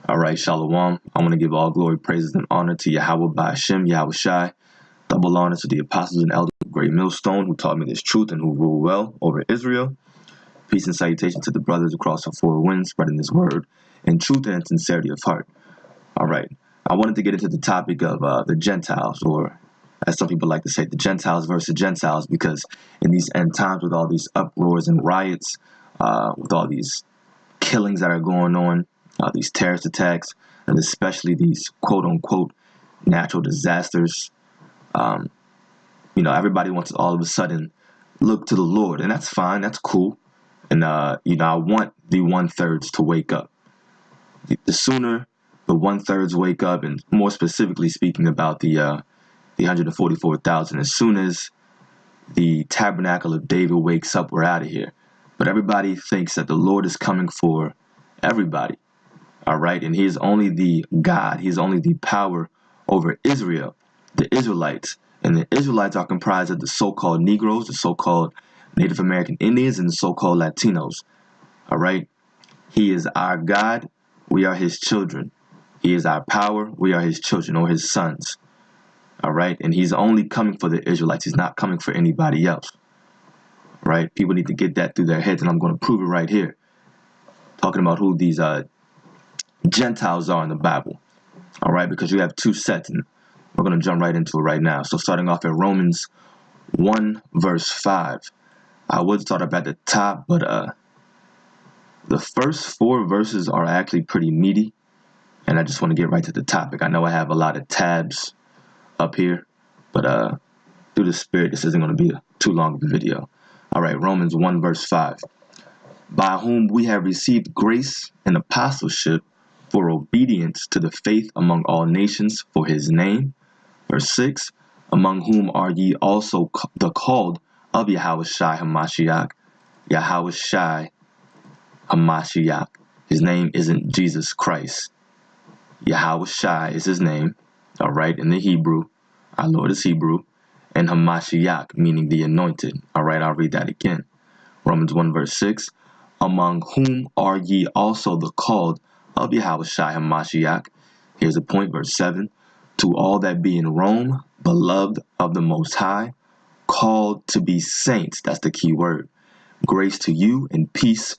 All right, Shalom. I want to give all glory, praises, and honor to Yahweh by Hashem, Yahweh Shai. Double honor to the apostles and elders of Great Millstone who taught me this truth and who rule well over Israel. Peace and salutation to the brothers across the four winds, spreading this word in truth and sincerity of heart. All right, I wanted to get into the topic of the Gentiles, or as some people like to say, the Gentiles versus Gentiles, because in these end times with all these uproars and riots, with all these killings that are going on, these terrorist attacks, and especially these quote-unquote natural disasters, everybody wants to all of a sudden look to the Lord, and that's fine, that's cool. And, I want the one-thirds to wake up. The sooner the one-thirds wake up, and more specifically speaking about the 144,000, as soon as the tabernacle of David wakes up, we're out of here. But everybody thinks that the Lord is coming for everybody. All right, and he is only the God. He is only the power over Israel, the Israelites. And the Israelites are comprised of the so-called Negroes, the so-called Native American Indians, and the so-called Latinos. All right, he is our God. We are his children. He is our power. We are his children or his sons. All right, and he's only coming for the Israelites. He's not coming for anybody else. Right? People need to get that through their heads, and I'm going to prove it right here. Talking about who these Gentiles are in the Bible. All right, because you have two sets, and we're going to jump right into it right now. So starting off at Romans 1 verse 5. I would start up at the top, but the first 4 verses are actually pretty meaty, and I just want to get right to the topic. I know I have a lot of tabs up here, but through the Spirit, this isn't going to be too long of a video. All right, Romans 1 verse 5. By whom we have received grace and apostleship for obedience to the faith among all nations for his name. Verse 6. Among whom are ye also the called of Yahweh Shai HaMashiach. Yahweh Shai HaMashiach. His name isn't Jesus Christ. Yahweh Shai is his name. All right, in the Hebrew. Our Lord is Hebrew. And HaMashiach, meaning the anointed. All right, I'll read that again. Romans 1 verse 6. Among whom are ye also the called of Yahweh Shai HaMashiach. Here's a point, verse 7. To all that be in Rome, beloved of the Most High, called to be saints. That's the key word. Grace to you and peace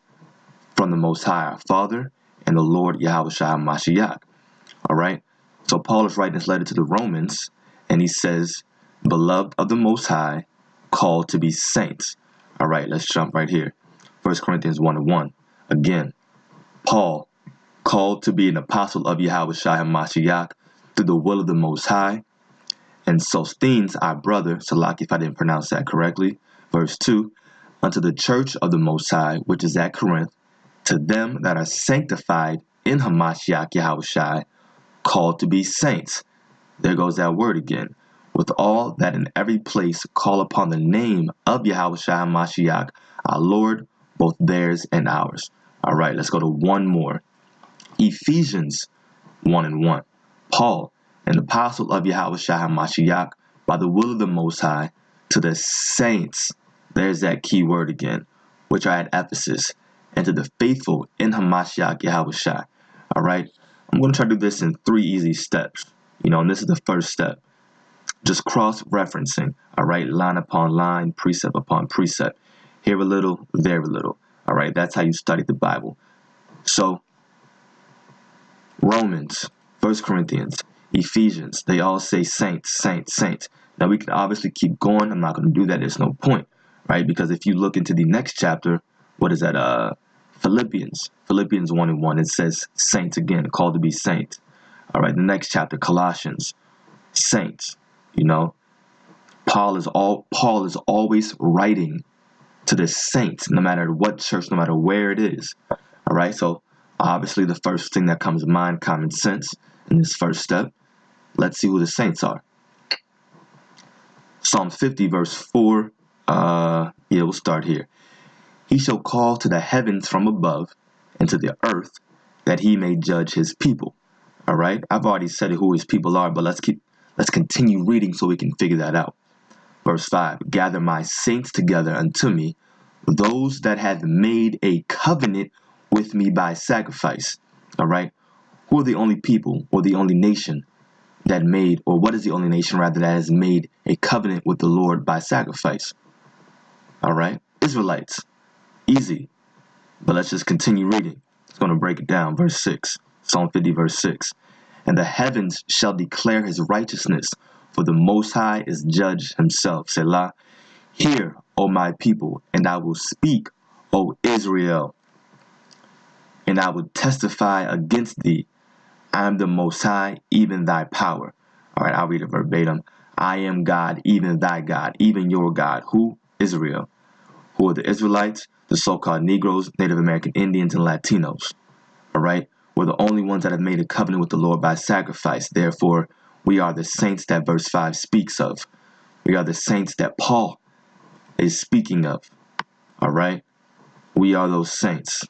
from the Most High, our Father, and the Lord Yahweh Shai HaMashiach. All right. So Paul is writing this letter to the Romans, and he says, beloved of the Most High, called to be saints. All right, let's jump right here. 1 Corinthians 1:1. Again, Paul, called to be an apostle of Yahweh Shai HaMashiach through the will of the Most High, and Sosthenes, our brother, Salaki, if I didn't pronounce that correctly, verse 2, unto the church of the Most High, which is at Corinth, to them that are sanctified in HaMashiach Yahweh Shai, called to be saints. There goes that word again. With all that in every place call upon the name of Yahweh Shai HaMashiach, our Lord, both theirs and ours. All right, let's go to one more. Ephesians 1:1. Paul, an apostle of Yahweh Shai HaMashiach, by the will of the Most High, to the saints, there's that key word again, which are at Ephesus, and to the faithful in HaMashiach Yahweh Shai. All right, I'm going to try to do this in 3 easy steps. And this is the first step. Just cross-referencing, all right, line upon line, precept upon precept. Here a little, there a little. All right, that's how you study the Bible. So, Romans, 1 Corinthians, Ephesians, they all say saints, saints, saints. Now, we can obviously keep going. I'm not going to do that. There's no point, right? Because if you look into the next chapter, what is that? Philippians 1:1, it says saints again, called to be saints. All right, the next chapter, Colossians, saints. Paul is always writing to the saints, no matter what church, no matter where it is. All right, so obviously the first thing that comes to mind, common sense, in this first step. Let's see who the saints are. Psalm 50 verse 4. We'll start here. He shall call to the heavens from above and to the earth, that he may judge his people. All right, I've already said who his people are, but let's continue reading so we can figure that out. Verse 5, gather my saints together unto me, those that have made a covenant with me by sacrifice. All right, Who are the only people or the only nation that made, or what is the only nation rather that has made a covenant with the Lord by sacrifice? All right, Israelites. Easy. But let's just continue reading. It's going to break it down. Verse 6, Psalm 50, verse 6. And the heavens shall declare his righteousness, for the Most High is judge himself. Selah. Hear, O my people, and I will speak, O Israel, and I will testify against thee. I am the Most High, even thy power. All right, I'll read it verbatim. I am God, even thy God, even your God. Who? Israel. Who are the Israelites? The so-called Negroes, Native American Indians, and Latinos. All right? We're the only ones that have made a covenant with the Lord by sacrifice. Therefore, we are the saints that verse 5 speaks of. We are the saints that Paul is speaking of. All right? We are those saints.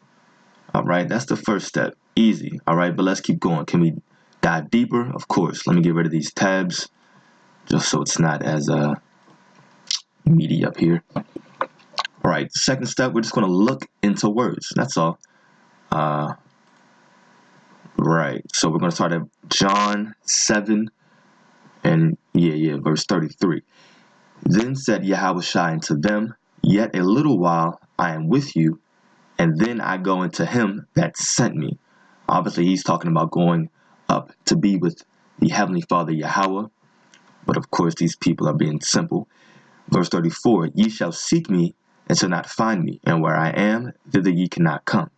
All right? That's the first step. Easy. All right? But let's keep going. Can we dive deeper? Of course. Let me get rid of these tabs just so it's not as meaty up here. All right, second step, we're just going to look into words. That's all. Right, so we're going to start at John 7 and verse 33. Then said Yahushua unto them, Yet a little while I am with you, and then I go into him that sent me. Obviously, he's talking about going up to be with the Heavenly Father Yahweh. But of course, these people are being simple. Verse 34, Ye shall seek me, and shall not find me, and where I am, thither ye cannot come.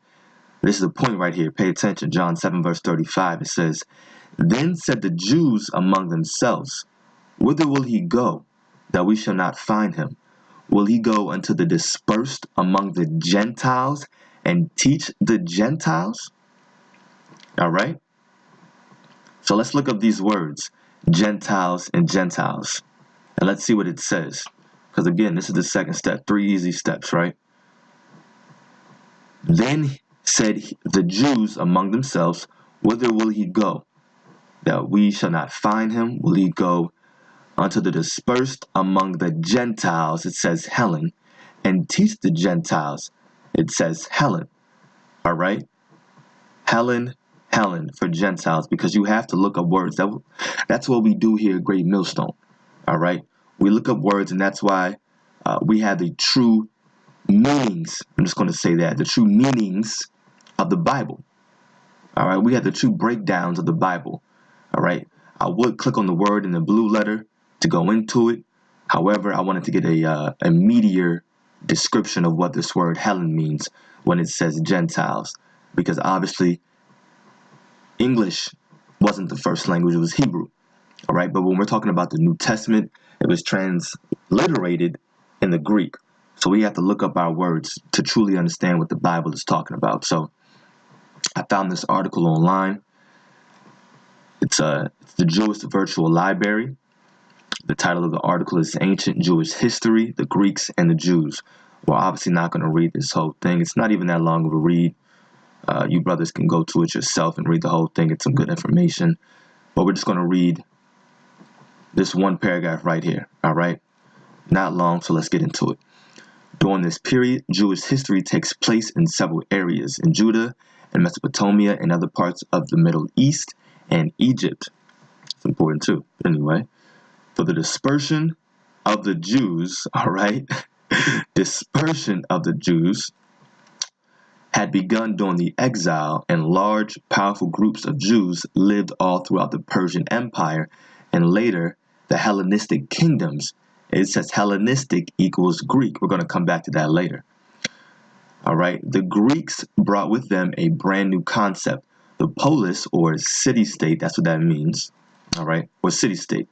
This is the point right here. Pay attention. John 7, verse 35, it says, Then said the Jews among themselves, Whither will he go, that we shall not find him? Will he go unto the dispersed among the Gentiles, and teach the Gentiles? All right? So let's look up these words, Gentiles and Gentiles, and let's see what it says. Because again, this is the second step. 3 easy steps, right? Then said the Jews among themselves, Whither will he go, that we shall not find him? Will he go unto the dispersed among the Gentiles, it says Helen, and teach the Gentiles, it says Helen. All right? Helen for Gentiles, because you have to look up words. That's what we do here at Great Millstone. All right? We look up words, and that's why we have the true meanings. I'm just going to say that. The true meanings of the Bible. All right? We have the true breakdowns of the Bible. All right? I would click on the word in the blue letter to go into it. However, I wanted to get a meatier description of what this word Helen means when it says Gentiles. Because obviously, English wasn't the first language. It was Hebrew. All right? But when we're talking about the New Testament, it was transliterated in the Greek. So we have to look up our words to truly understand what the Bible is talking about. So I found this article online. It's the Jewish Virtual Library. The title of the article is Ancient Jewish History, the Greeks and the Jews. We're obviously not going to read this whole thing. It's not even that long of a read. You brothers can go to it yourself and read the whole thing. It's some good information. But we're just going to read this one paragraph right here. All right? Not long, so let's get into it. During this period, Jewish history takes place in several areas in Judah and Mesopotamia and other parts of the Middle East and Egypt. It's important too. Anyway, for the dispersion of the Jews, all right, dispersion of the Jews had begun during the exile, and large, powerful groups of Jews lived all throughout the Persian Empire and later the Hellenistic kingdoms. It says Hellenistic equals Greek. We're going to come back to that later. All right. The Greeks brought with them a brand new concept, the polis, or city-state. That's what that means. All right. Or city-state.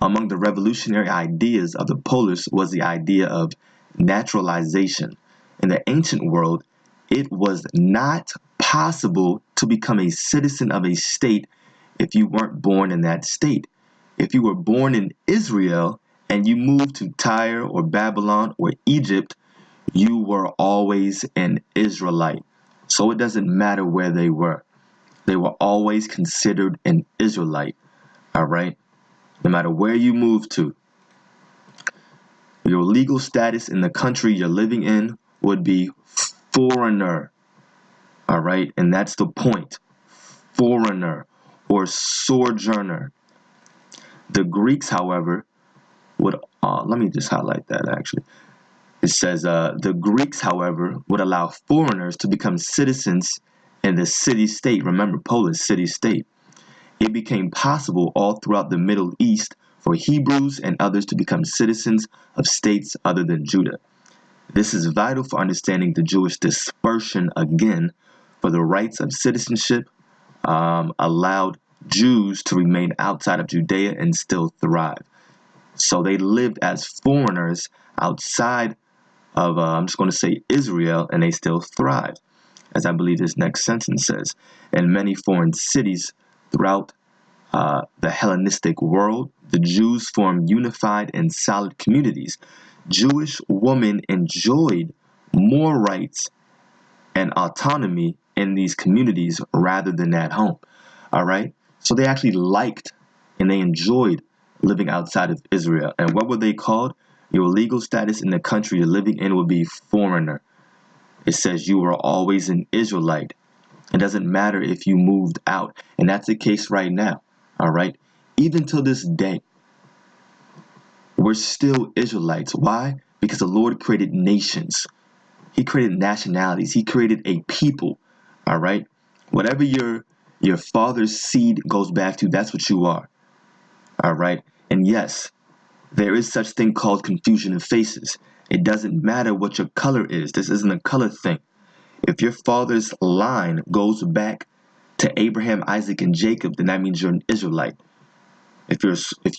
Among the revolutionary ideas of the polis was the idea of naturalization. In the ancient world, it was not possible to become a citizen of a state if you weren't born in that state. If you were born in Israel and you moved to Tyre or Babylon or Egypt, you were always an Israelite. So it doesn't matter where they were. They were always considered an Israelite. All right? No matter where you moved to. Your legal status in the country you're living in would be foreigner. All right? And that's the point. foreigner or sojourner. The Greeks, however, would, let me just highlight that actually. It says, the Greeks, however, would allow foreigners to become citizens in the city-state. Remember, Polis, city-state. It became possible all throughout the Middle East for Hebrews and others to become citizens of states other than Judah. This is vital for understanding the Jewish dispersion again, for the rights of citizenship allowed Jews to remain outside of Judea and still thrive. So they lived as foreigners outside of, I'm just going to say Israel, and they still thrive, as I believe this next sentence says. In many foreign cities throughout the Hellenistic world, the Jews formed unified and solid communities. Jewish women enjoyed more rights and autonomy in these communities rather than at home. All right? So they actually liked and they enjoyed living outside of Israel. And what were they called? Your legal status in the country you're living in would be foreigner. It says you were always an Israelite. It doesn't matter if you moved out. And that's the case right now. All right? Even till this day, we're still Israelites. Why? Because the Lord created nations. He created nationalities. He created a people. All right? Whatever your father's seed goes back to, that's what you are. All right? And yes, there is such thing called confusion in faces. It doesn't matter what your color is. This isn't a color thing. If your father's line goes back to Abraham, Isaac, and Jacob, then that means you're an Israelite. If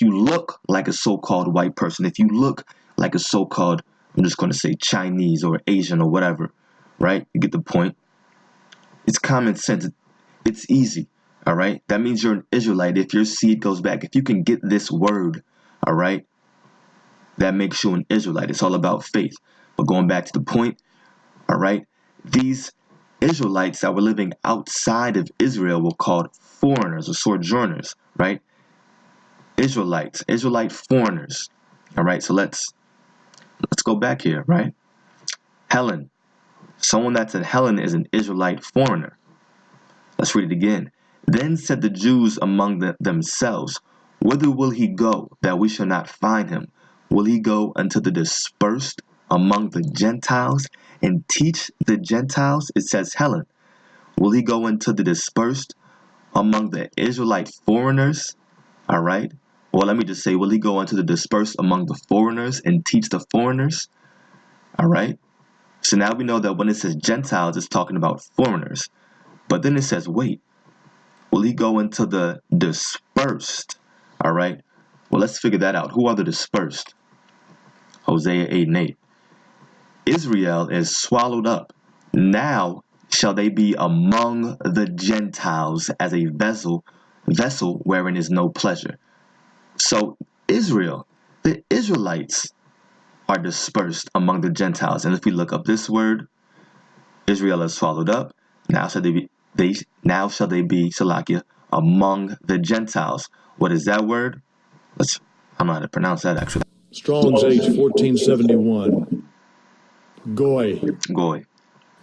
you look like a so-called white person, if you look like a so-called, I'm just going to say Chinese or Asian or whatever, right? You get the point. It's common sense. It's easy, all right? That means you're an Israelite if your seed goes back. If you can get this word, all right, that makes you an Israelite. It's all about faith. But going back to the point, all right, these Israelites that were living outside of Israel were called foreigners or sojourners, right? Israelites, Israelite foreigners. All right, so let's go back here, right? Helen. Someone that's a Helen is an Israelite foreigner. Let's read it again. Then said the Jews among themselves, whither will he go, that we shall not find him? Will he go unto the dispersed among the Gentiles and teach the Gentiles? It says Helen. Will he go into the dispersed among the Israelite foreigners? All right. Well, let me just say, will he go into the dispersed among the foreigners and teach the foreigners? All right. So now we know that when it says Gentiles, it's talking about foreigners. But then it says, wait, will he go into the dispersed? All right. Well, let's figure that out. Who are the dispersed? Hosea 8:8. Israel is swallowed up. Now shall they be among the Gentiles as a vessel wherein is no pleasure. So Israel, the Israelites are dispersed among the Gentiles. And if we look up this word, Israel is swallowed up. Now shall they be Salakia, among the Gentiles. What is that word? I don't know how to pronounce that actually. Strong's H 1471. Goy. Goy.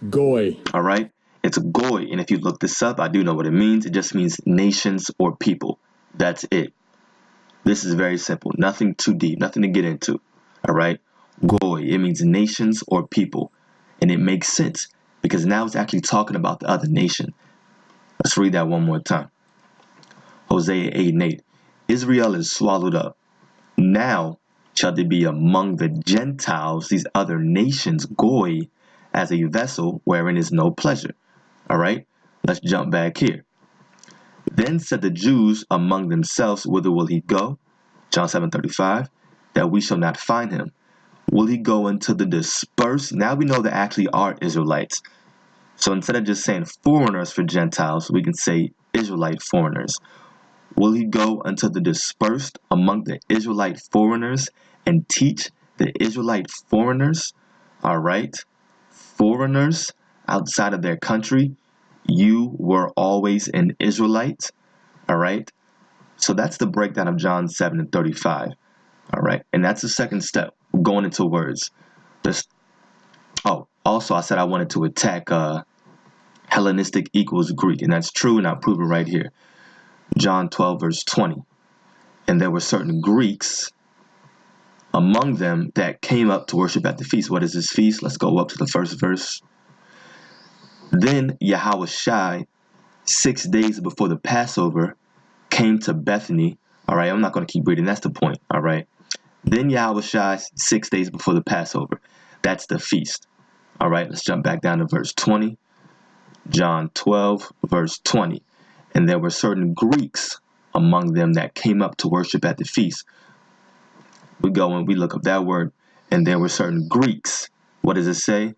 Goy. All right. It's goy. And if you look this up, I do know what it means. It just means nations or people. That's it. This is very simple. Nothing too deep. Nothing to get into. All right. Goy. It means nations or people. And it makes sense because now it's actually talking about the other nation. Let's read that one more time. Hosea 8:8. Israel is swallowed up. Now shall they be among the Gentiles, these other nations, goy, as a vessel wherein is no pleasure. All right, let's jump back here. Then said the Jews among themselves, whither will he go? John 7:35, that we shall not find him. Will he go into the dispersed? Now we know there actually are Israelites. So instead of just saying foreigners for Gentiles, we can say Israelite foreigners. Will he go unto the dispersed among the Israelite foreigners and teach the Israelite foreigners? All right. Foreigners outside of their country, you were always an Israelite. All right. So that's the breakdown of John 7:35. All right. And that's the second step, going into words. Also, I said I wanted to attack Hellenistic equals Greek, and that's true, and I'll prove it right here. John 12, verse 20. And there were certain Greeks among them that came up to worship at the feast. What is this feast? Let's go up to the first verse. Then Yahushua, 6 days before the Passover, came to Bethany. All right, I'm not going to keep reading. That's the point. All right. Then Yahushua, 6 days before the Passover. That's the feast. All right, let's jump back down to verse 20. John 12, verse 20. And there were certain Greeks among them that came up to worship at the feast. We go and we look up that word. And there were certain Greeks. What does it say?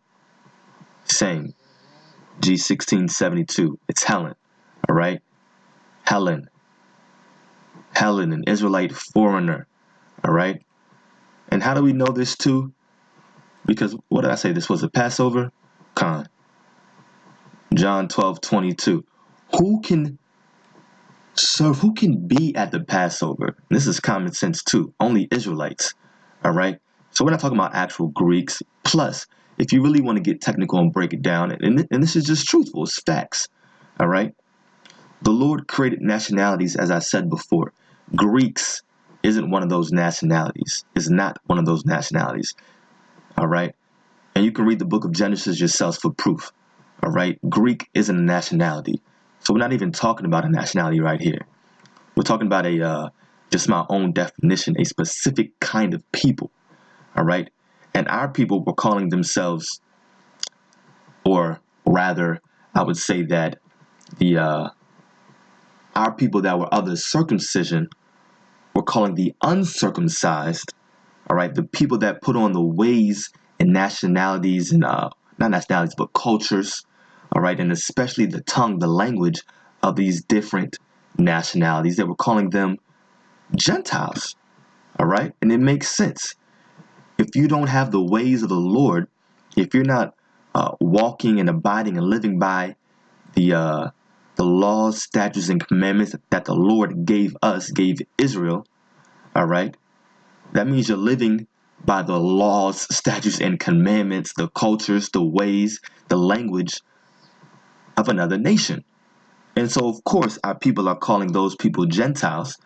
Same. G1672. It's Helen. All right. Helen, an Israelite foreigner. All right. And how do we know this too? Because what did I say? This was a Passover? Con. John 12:22. Who can serve? Who can be at the Passover? This is common sense too. Only Israelites. All right. So we're not talking about actual Greeks. Plus, if you really want to get technical and break it down, and this is just truthful, it's facts. All right. The Lord created nationalities, as I said before. Greeks isn't one of those nationalities. It's not one of those nationalities. All right. And you can read the book of Genesis yourselves for proof. All right. Greek isn't a nationality. So we're not even talking about a nationality right here. We're talking about just my own definition, a specific kind of people. All right. And our people were calling themselves, or rather, I would say that our people that were of the circumcision were calling the uncircumcised, all right, the people that put on the ways and nationalities and not nationalities, but cultures, all right, and especially the tongue, the language of these different nationalities. They were calling them Gentiles, all right, and it makes sense. If you don't have the ways of the Lord, if you're not walking and abiding and living by the laws, statutes, and commandments that the Lord gave Israel, all right, that means you're living by the laws, statutes, and commandments, the cultures, the ways, the language of another nation. And so, of course, our people are calling those people Gentiles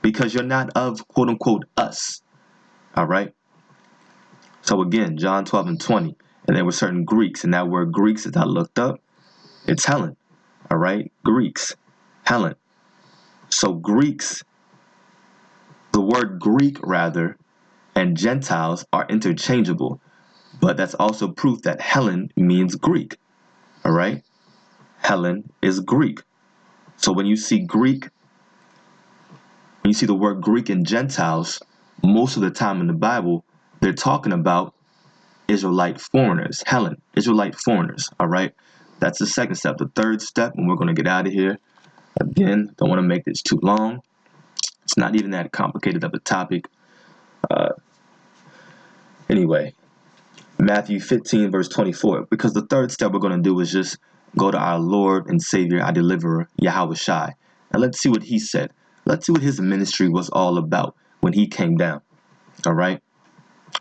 because you're not of, quote unquote, us. All right. So again, John 12 and 20. And there were certain Greeks, and that word Greeks, as I looked up, it's Helen. All right. Greeks. Helen. So Greeks, the word Greek rather, and Gentiles are interchangeable. But that's also proof that Helen means Greek. All right. Helen is Greek. So when you see Greek, when you see the word Greek and Gentiles, most of the time in the Bible, they're talking about Israelite foreigners. Helen, Israelite foreigners. All right. That's the second step. The third step, and we're going to get out of here. Again, don't want to make this too long. It's not even that complicated of a topic. Anyway, Matthew 15, verse 24. Because the third step we're going to do is just go to our Lord and Savior, our deliverer, Yahushua. And let's see what he said. Let's see what his ministry was all about when he came down. All right.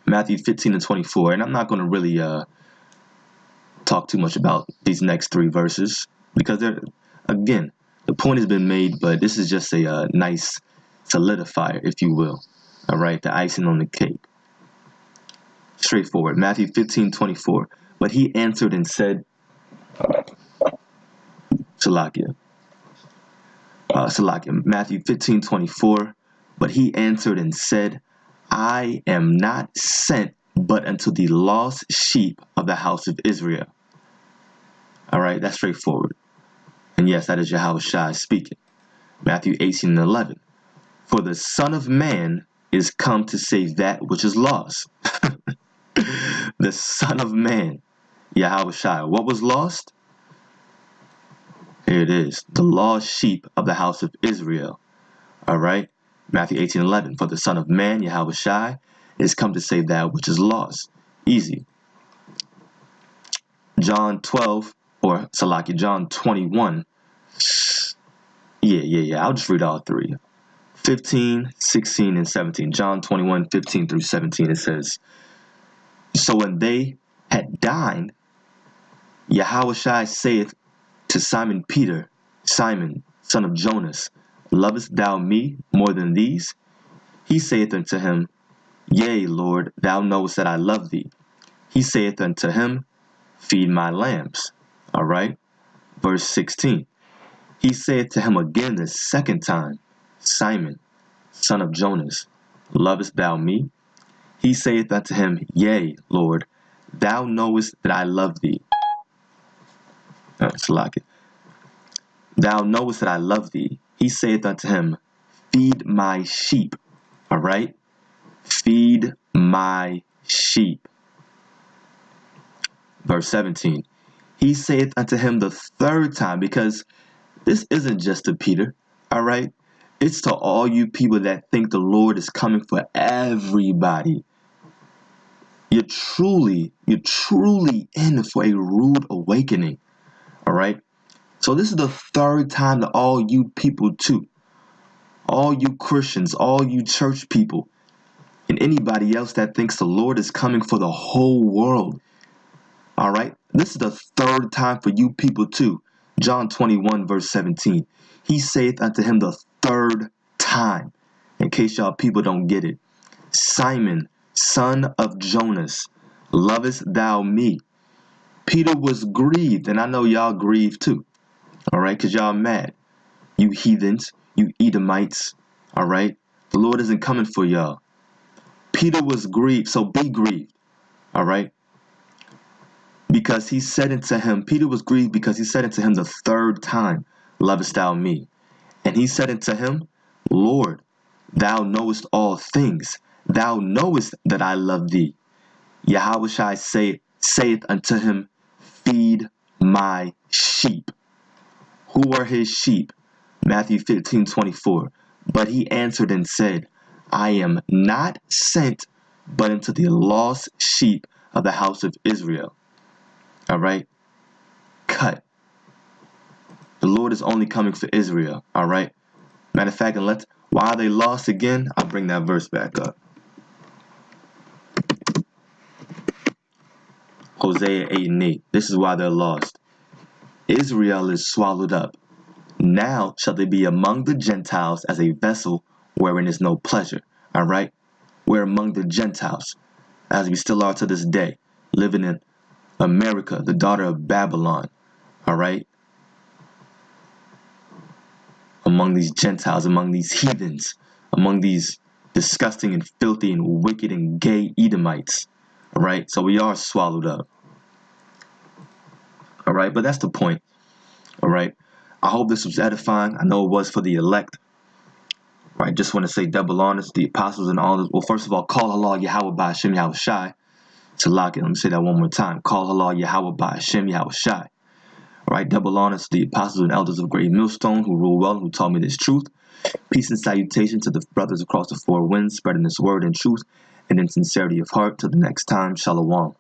Matthew 15 and 24. And I'm not going to really talk too much about these next three verses because they're, again, the point has been made, but this is just a nice solidifier, if you will. All right. The icing on the cake. Straightforward. Matthew 15, 24. But he answered and said, Salakia. Matthew 15, 24. But he answered and said, I am not sent but unto the lost sheep of the house of Israel. All right, that's straightforward. And yes, that is Yahushua speaking. Matthew 18 and 11. For the Son of Man is come to save that which is lost. The Son of Man, Yahushua. What was lost? Here it is. The lost sheep of the house of Israel. All right. Matthew 18 and 11. For the Son of Man, Yahushua, is come to save that which is lost. Easy. John 12, or Salaki, John 21. Yeah. I'll just read all three. 15, 16, and 17. John 21, 15 through 17. It says, So when they had dined, Yahushua saith To Simon Peter, Simon, son of Jonas, lovest thou me more than these? He saith unto him, Yea, Lord, thou knowest that I love thee. He saith unto him, Feed my lambs. All right. Verse 16. He saith to him again the second time, Simon, son of Jonas, lovest thou me? He saith unto him, Yea, Lord, thou knowest that I love thee. Thou knowest that I love thee. He saith unto him, Feed my sheep. All right? Feed my sheep. Verse 17. He saith unto him the third time, because this isn't just to Peter. All right? It's to all you people that think the Lord is coming for everybody. You're truly in for a rude awakening. All right? So this is the third time to all you people too. All you Christians, all you church people, and anybody else that thinks the Lord is coming for the whole world. All right? This is the third time for you people too. John 21 verse 17. He saith unto him the third time, in case y'all people don't get it. Simon, son of Jonas, lovest thou me? Peter was grieved, and I know y'all grieved too. All right, because y'all mad. You heathens, you Edomites. All right? The Lord isn't coming for y'all. Peter was grieved, so be grieved. All right? Because he said unto him, Peter was grieved because he said unto him the third time, Lovest thou me? And he said unto him, Lord, thou knowest all things. Thou knowest that I love thee. Yahushua saith unto him, Feed my sheep. Who are his sheep? Matthew 15:24. But he answered and said, I am not sent but unto the lost sheep of the house of Israel. All right? Cut. The Lord is only coming for Israel. All right? Matter of fact, why are they lost again? I'll bring that verse back up. Hosea 8:8. This is why they're lost. Israel is swallowed up. Now shall they be among the Gentiles as a vessel wherein is no pleasure. All right? We're among the Gentiles, as we still are to this day, living in America, the daughter of Babylon. All right? Among these Gentiles, among these heathens, among these disgusting and filthy and wicked and gay Edomites. All right? So we are swallowed up. All right? But that's the point. All right? I hope this was edifying. I know it was for the elect. All right? Just want to say double honors to the apostles and all this. Well, first of all, call Allah Yahweh by Hashem Yahweh Shai. To lock it. Let me say that one more time. Call Allah Yahweh by Hashem Yahweh Shai. All right? Double honors to the apostles and elders of Great Millstone who rule well and who taught me this truth. Peace and salutation to the brothers across the four winds, spreading this word and truth and in sincerity of heart. Till the next time, Shalom.